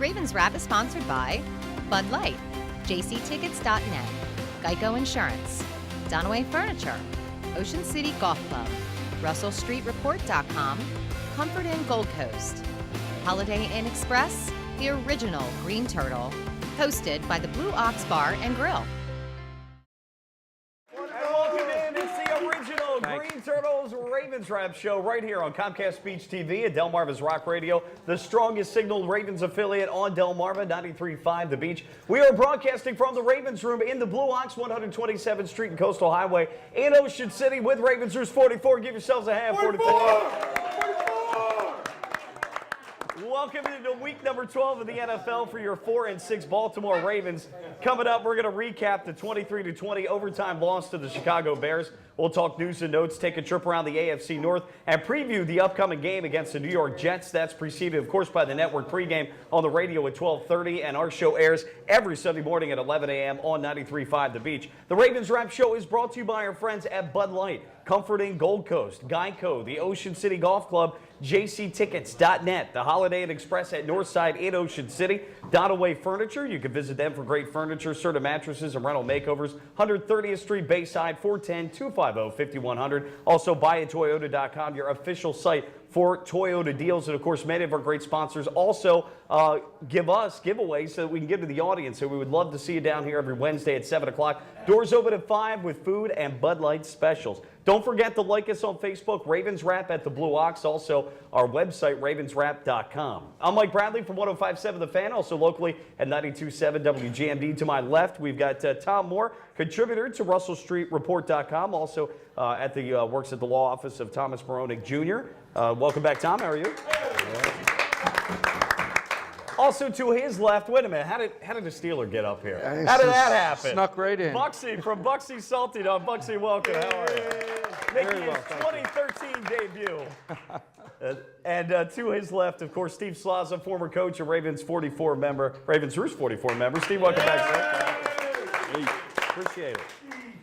Ravens Wrap is sponsored by Bud Light, jctickets.net, Geico Insurance, Donaway Furniture, Ocean City Golf Club, RussellStreetReport.com, Comfort Inn Gold Coast, Holiday Inn Express, the original Green Turtle, hosted by the Blue Ox Bar and Grill. Green Turtles Ravens Wrap Show right here on Comcast Beach TV at Delmarva's Rock Radio, the strongest signal Ravens affiliate on Delmarva, 93.5 The Beach. We are broadcasting from the Ravens Room in the Blue Ox, 127th Street and Coastal Highway in Ocean City with Ravens Roost 44. Give yourselves a hand. 44! Welcome into week number 12 of the NFL for your 4-6 Baltimore Ravens. Coming up, we're going to recap the 23-20 overtime loss to the Chicago Bears. We'll talk news and notes, take a trip around the AFC North, and preview the upcoming game against the New York Jets. That's preceded, of course, by the network pregame on the radio at 12:30, and our show airs every Sunday morning at 11 a.m. on 93.5 The Beach. The Ravens Wrap Show is brought to you by our friends at Bud Light, Comfort Inn Gold Coast, Geico, the Ocean City Golf Club, jctickets.net, the Holiday Inn Express at Northside in Ocean City, Donaway Furniture. You can visit them for great furniture, Serta mattresses, and rental makeovers. 130th Street, Bayside, 410-250-5100. Also, buyatoyota.com, your official site for Toyota deals. And, of course, many of our great sponsors also give us giveaways so that we can give to the audience. So we would love to see you down here every Wednesday at 7 o'clock. Doors open at 5 with food and Bud Light specials. Don't forget to like us on Facebook, Ravens Wrap at the Blue Ox. Also, our website, ravenswrap.com. I'm Mike Bradley from 105.7 The Fan, also locally at 92.7 WGMD. To my left, we've got Tom Moore, contributor to RussellStreetReport.com, also at the works at the law office of Thomas Moronic Jr. Welcome back, Tom. How are you? Also to his left, wait a minute, how did the Steeler get up here? How did that happen? Snuck right in. Bucksy from Bucksy Salty Dog. Bucksy, welcome. How are you? Making his 2013 debut. And to his left, of course, Steve Slaza, former coach and Ravens Roost 44 member. Steve, welcome back, sir. Appreciate it.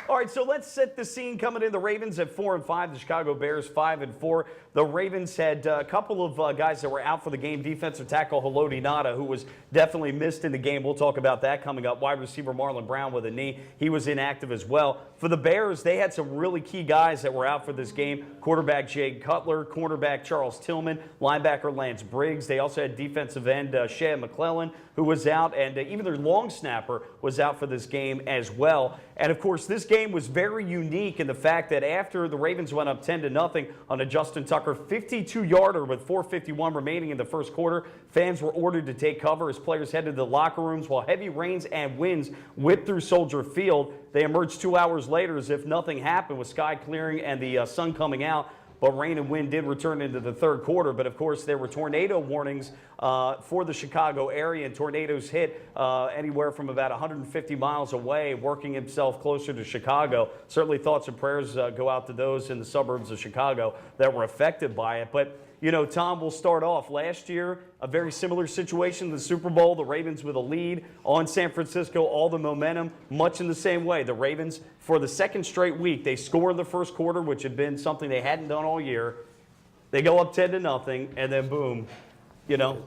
All right, so let's set the scene coming in. The Ravens at 4-5, the Chicago Bears 5-4. The Ravens had a couple of guys that were out for the game. Defensive tackle Haloti Ngata, who was definitely missed in the game. We'll talk about that coming up. Wide receiver Marlon Brown with a knee. He was inactive as well. For the Bears, they had some really key guys that were out for this game. Quarterback Jay Cutler, cornerback Charles Tillman, linebacker Lance Briggs. They also had defensive end Shea McClellan, who was out, and even their long snapper was out for this game as well. And, of course, this game was very unique in the fact that after the Ravens went up 10-0 on a Justin Tucker 52-yarder with 4:51 remaining in the first quarter, fans were ordered to take cover as players headed to the locker rooms while heavy rains and winds whipped through Soldier Field. They emerged 2 hours later as if nothing happened, with sky clearing and the sun coming out. But rain and wind did return into the third quarter. But, of course, there were tornado warnings for the Chicago area, and tornadoes hit anywhere from about 150 miles away, working himself closer to Chicago. Certainly thoughts and prayers go out to those in the suburbs of Chicago that were affected by it. But, you know, Tom, we'll start off. Last year, a very similar situation, the Super Bowl, the Ravens with a lead on San Francisco, all the momentum, much in the same way. The Ravens, for the second straight week, they score in the first quarter, which had been something they hadn't done all year. They go up 10-0, and then boom, you know,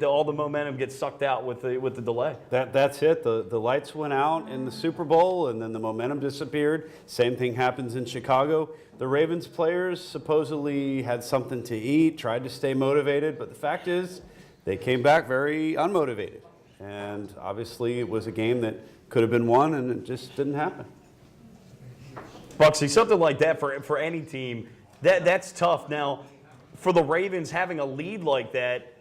all the momentum gets sucked out with the delay. That's it. The lights went out in the Super Bowl, and then the momentum disappeared. Same thing happens in Chicago. The Ravens players supposedly had something to eat, tried to stay motivated, but the fact is they came back very unmotivated. And obviously it was a game that could have been won, and it just didn't happen. Bucksy, something like that for any team, that's tough. Now, for the Ravens having a lead like that,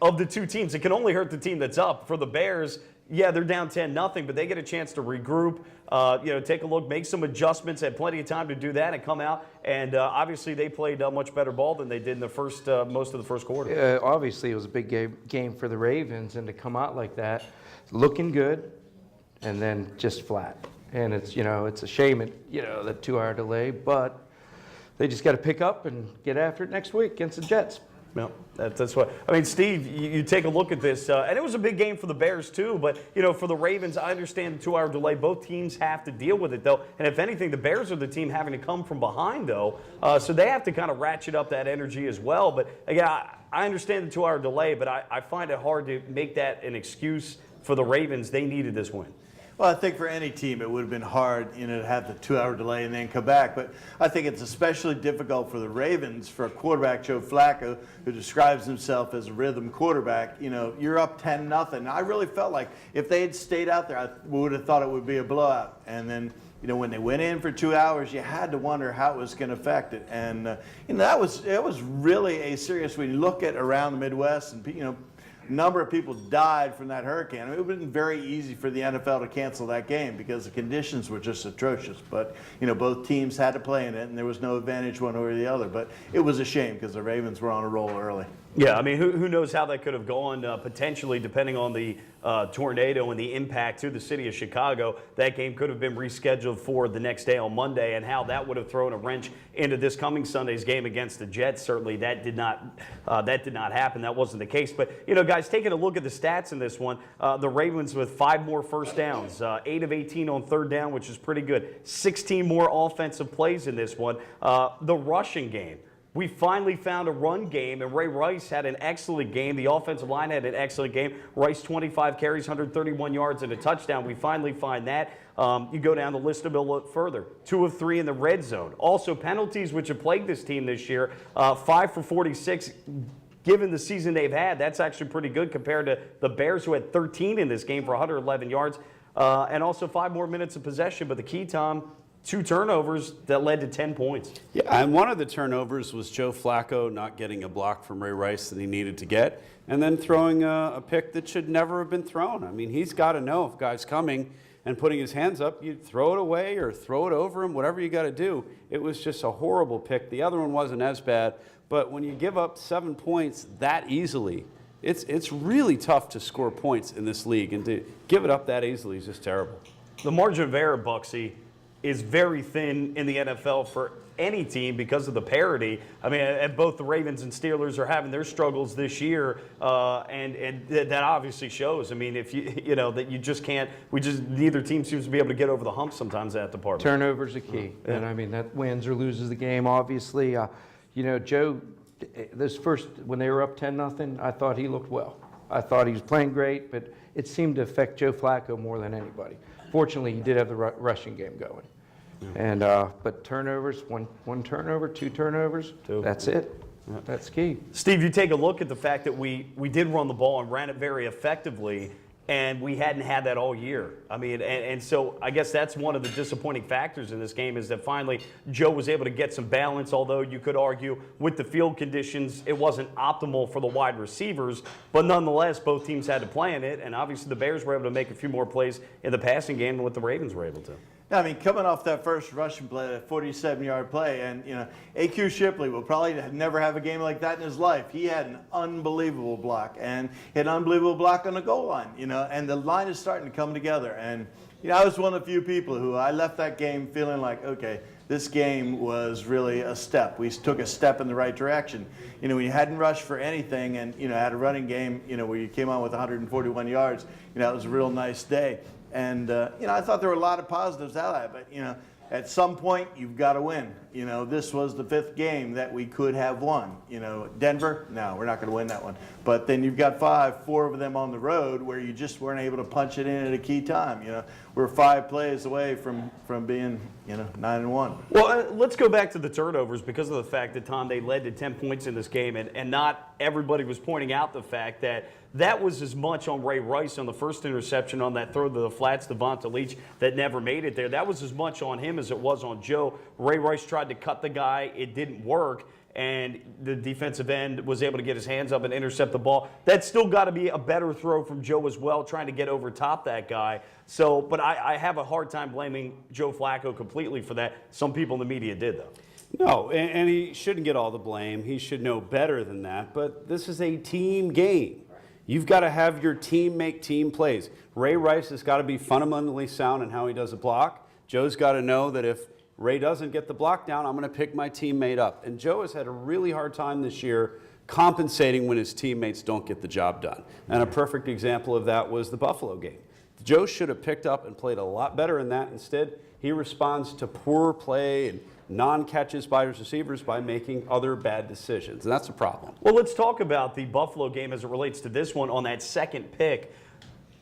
of the two teams, it can only hurt the team that's up. For the Bears, yeah, they're down 10-0, but they get a chance to regroup, take a look, make some adjustments, had plenty of time to do that and come out. And obviously they played much better ball than they did in the first most of the first quarter. Obviously it was a big game for the Ravens, and to come out like that, looking good, and then just flat. And it's a shame the 2-hour delay, but they just got to pick up and get after it next week against the Jets. No, that's what I mean. Steve, you take a look at this, and it was a big game for the Bears too. But for the Ravens, I understand the 2-hour delay. Both teams have to deal with it though, and if anything, the Bears are the team having to come from behind though, so they have to kind of ratchet up that energy as well. But again, I understand the 2-hour delay, but I find it hard to make that an excuse for the Ravens. They needed this win. Well, I think for any team it would have been hard, to have the 2-hour delay and then come back. But I think it's especially difficult for the Ravens, for a quarterback, Joe Flacco, who describes himself as a rhythm quarterback. You're up 10-0. I really felt like if they had stayed out there, I would have thought it would be a blowout. And then, when they went in for 2 hours, you had to wonder how it was going to affect it. And it was really a serious. When you look at around the Midwest, and number of people died from that hurricane. It would have been very easy for the NFL to cancel that game because the conditions were just atrocious. But, both teams had to play in it, and there was no advantage one way or the other. But it was a shame because the Ravens were on a roll early. Yeah, I mean, who knows how that could have gone, potentially, depending on the tornado and the impact to the city of Chicago. That game could have been rescheduled for the next day on Monday, and how that would have thrown a wrench into this coming Sunday's game against the Jets. Certainly that did not happen. That wasn't the case. But, guys, taking a look at the stats in this one, the Ravens with 5 more first downs, 8 of 18 on third down, which is pretty good. 16 more offensive plays in this one. The rushing game. We finally found a run game, and Ray Rice had an excellent game. The offensive line had an excellent game. Rice, 25 carries, 131 yards, and a touchdown. We finally find that. You go down the list a little further. 2 of 3 in the red zone. Also, penalties, which have plagued this team this year, 5 for 46. Given the season they've had, that's actually pretty good compared to the Bears, who had 13 in this game for 111 yards. And also 5 more minutes of possession. But the key, Tom, 2 turnovers that led to 10 points. Yeah, and one of the turnovers was Joe Flacco not getting a block from Ray Rice that he needed to get, and then throwing a pick that should never have been thrown. I mean, he's got to know if a guy's coming and putting his hands up, you throw it away or throw it over him, whatever you got to do. It was just a horrible pick. The other one wasn't as bad, but when you give up 7 points that easily, it's really tough to score points in this league, and to give it up that easily is just terrible. The margin of error, Bucksy, is very thin in the NFL for any team because of the parity. I mean, and both the Ravens and Steelers are having their struggles this year, and that obviously shows. I mean, if that you just can't. Neither team seems to be able to get over the hump sometimes at that department. Turnovers are key, and I mean that wins or loses the game. Obviously, Joe, when they were up 10-0, I thought he looked well. I thought he was playing great, but it seemed to affect Joe Flacco more than anybody. Fortunately, he did have the rushing game going. And but turnovers, one turnover, 2 turnovers, that's it. That's key. Steve, you take a look at the fact that we did run the ball and ran it very effectively, and we hadn't had that all year. I mean, and so I guess that's one of the disappointing factors in this game, is that finally Joe was able to get some balance, although you could argue with the field conditions it wasn't optimal for the wide receivers, but nonetheless both teams had to play in it, and obviously the Bears were able to make a few more plays in the passing game than what the Ravens were able to. Yeah, I mean, coming off that first rushing play, that 47-yard play, and, A.Q. Shipley will probably never have a game like that in his life. He had an unbelievable block, and he had an unbelievable block on the goal line, and the line is starting to come together. And, I was one of the few people who I left that game feeling like, okay, this game was really a step. We took a step in the right direction. When you hadn't rushed for anything and, had a running game, where you came on with 141 yards, it was a real nice day. And, I thought there were a lot of positives out of that, but, at some point you've got to win. This was the 5th game that we could have won. Denver, no, we're not going to win that one. But then you've got 4 of them on the road where you just weren't able to punch it in at a key time. We're 5 plays away from being, 9-1. Well, let's go back to the turnovers, because of the fact that, Tom, they led to 10 points in this game, and not everybody was pointing out the fact that was as much on Ray Rice on the first interception on that throw to the flats to Vonta Leach that never made it there. That was as much on him as it was on Joe. Ray Rice tried to cut the guy. It didn't work, and the defensive end was able to get his hands up and intercept the ball. That's still got to be a better throw from Joe as well, trying to get over top that guy. So, but I have a hard time blaming Joe Flacco completely for that. Some people in the media did, though. No, and he shouldn't get all the blame. He should know better than that. But this is a team game. You've got to have your team make team plays. Ray Rice has got to be fundamentally sound in how he does a block. Joe's got to know that if Ray doesn't get the block down, I'm going to pick my teammate up. And Joe has had a really hard time this year compensating when his teammates don't get the job done. And a perfect example of that was the Buffalo game. Joe should have picked up and played a lot better in that. Instead, he responds to poor play and non-catches by his receivers by making other bad decisions. And that's a problem. Well, let's talk about the Buffalo game as it relates to this one. On that second pick,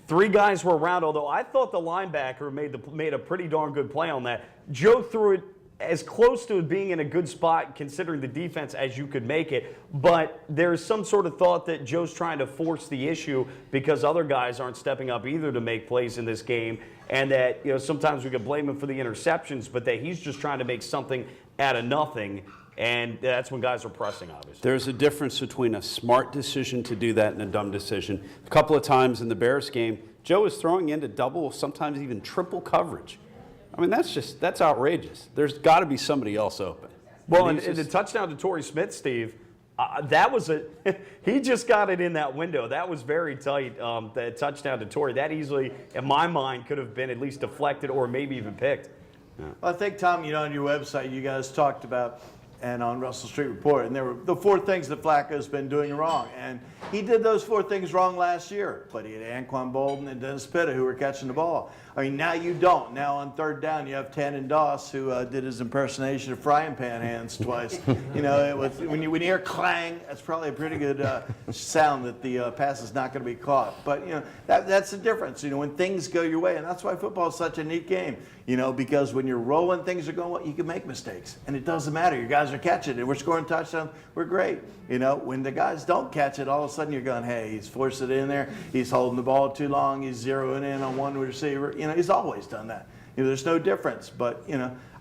3 guys were around, although I thought the linebacker made a pretty darn good play on that. Joe threw it as close to being in a good spot considering the defense as you could make it, but there's some sort of thought that Joe's trying to force the issue because other guys aren't stepping up either to make plays in this game, and that sometimes we could blame him for the interceptions, but that he's just trying to make something out of nothing, and that's when guys are pressing, obviously. There's a difference between a smart decision to do that and a dumb decision. A couple of times in the Bears game, Joe was throwing into double, sometimes even triple coverage. I mean, that's outrageous. There's got to be somebody else open. Well, and the touchdown to Torrey Smith, Steve, that was he just got it in that window. That was very tight, the touchdown to Torrey. That easily, in my mind, could have been at least deflected or maybe even picked. Yeah. Well, I think, Tom, on your website, you guys talked about, and on Russell Street Report, and there were the 4 things that Flacco's been doing wrong. And he did those 4 things wrong last year, but he had Anquan Bolden and Dennis Pitta who were catching the ball. I mean, now you don't. Now on 3rd down, you have Tannen Doss who did his impersonation of frying pan hands twice. It was, when you hear clang, that's probably a pretty good sound that the pass is not going to be caught. But that's the difference. When things go your way, and that's why football is such a neat game. Because when you're rolling, things are going well, you can make mistakes, and it doesn't matter. Your guys are catching it. We're scoring touchdowns. We're great. When the guys don't catch it, all of a sudden you're going, hey, he's forced it in there. He's holding the ball too long. He's zeroing in on one receiver. He's always done that. There's no difference. But,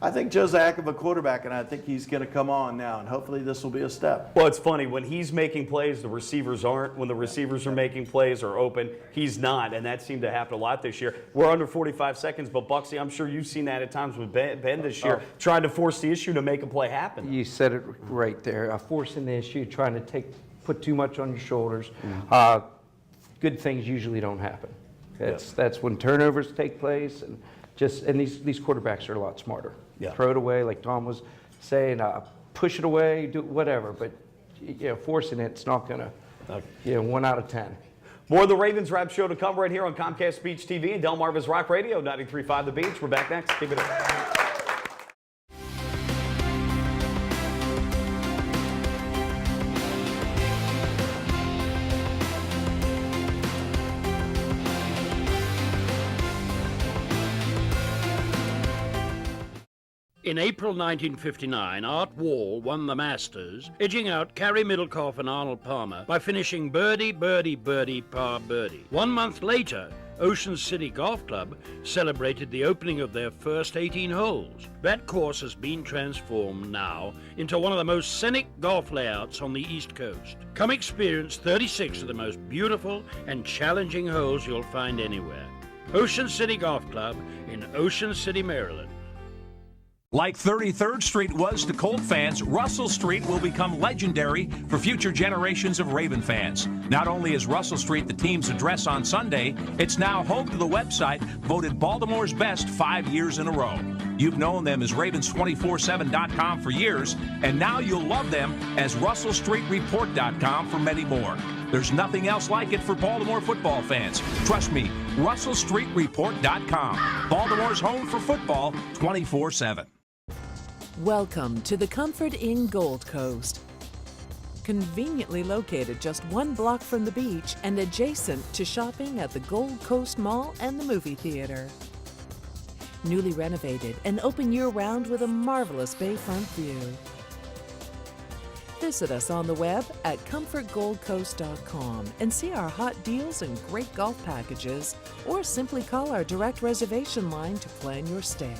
I think Joe's a heck of a quarterback, and I think he's going to come on now, and hopefully this will be a step. Well, it's funny. When he's making plays, the receivers aren't. When the receivers are making plays or open, he's not, and that seemed to happen a lot this year. We're under 45 seconds, but, Bucksy, I'm sure you've seen that at times with Ben this year, trying to force the issue to make a play happen. You said it right there. Forcing the issue, trying to put too much on your shoulders. Good things usually don't happen. That's when turnovers take place, and these quarterbacks are a lot smarter. Yeah. Throw it away, like Tom was saying, push it away, do whatever. But forcing it's not going to, 1 out of 10. More of the Ravens Wrap Show to come right here on Comcast Beach TV and Delmarva's Rock Radio, 93.5 The Beach. We're back next. Keep it up. In April 1959, Art Wall won the Masters, edging out Carey Middlecoff and Arnold Palmer by finishing birdie, birdie, birdie, par birdie. 1 month later, Ocean City Golf Club celebrated the opening of their first 18 holes. That course has been transformed now into one of the most scenic golf layouts on the East Coast. Come experience 36 of the most beautiful and challenging holes you'll find anywhere. Ocean City Golf Club in Ocean City, Maryland. Like 33rd Street was to Colt fans, Russell Street will become legendary for future generations of Raven fans. Not only is Russell Street the team's address on Sunday, it's now home to the website voted Baltimore's best 5 years in a row. You've known them as Ravens247.com for years, and now you'll love them as RussellStreetReport.com for many more. There's nothing else like it for Baltimore football fans. Trust me, RussellStreetReport.com. Baltimore's home for football 24/7. Welcome to the Comfort Inn Gold Coast. Conveniently located just 1 block from the beach and adjacent to shopping at the Gold Coast Mall and the movie theater. Newly renovated and open year-round with a marvelous bayfront view. Visit us on the web at comfortgoldcoast.com and see our hot deals and great golf packages, or simply call our direct reservation line to plan your stay.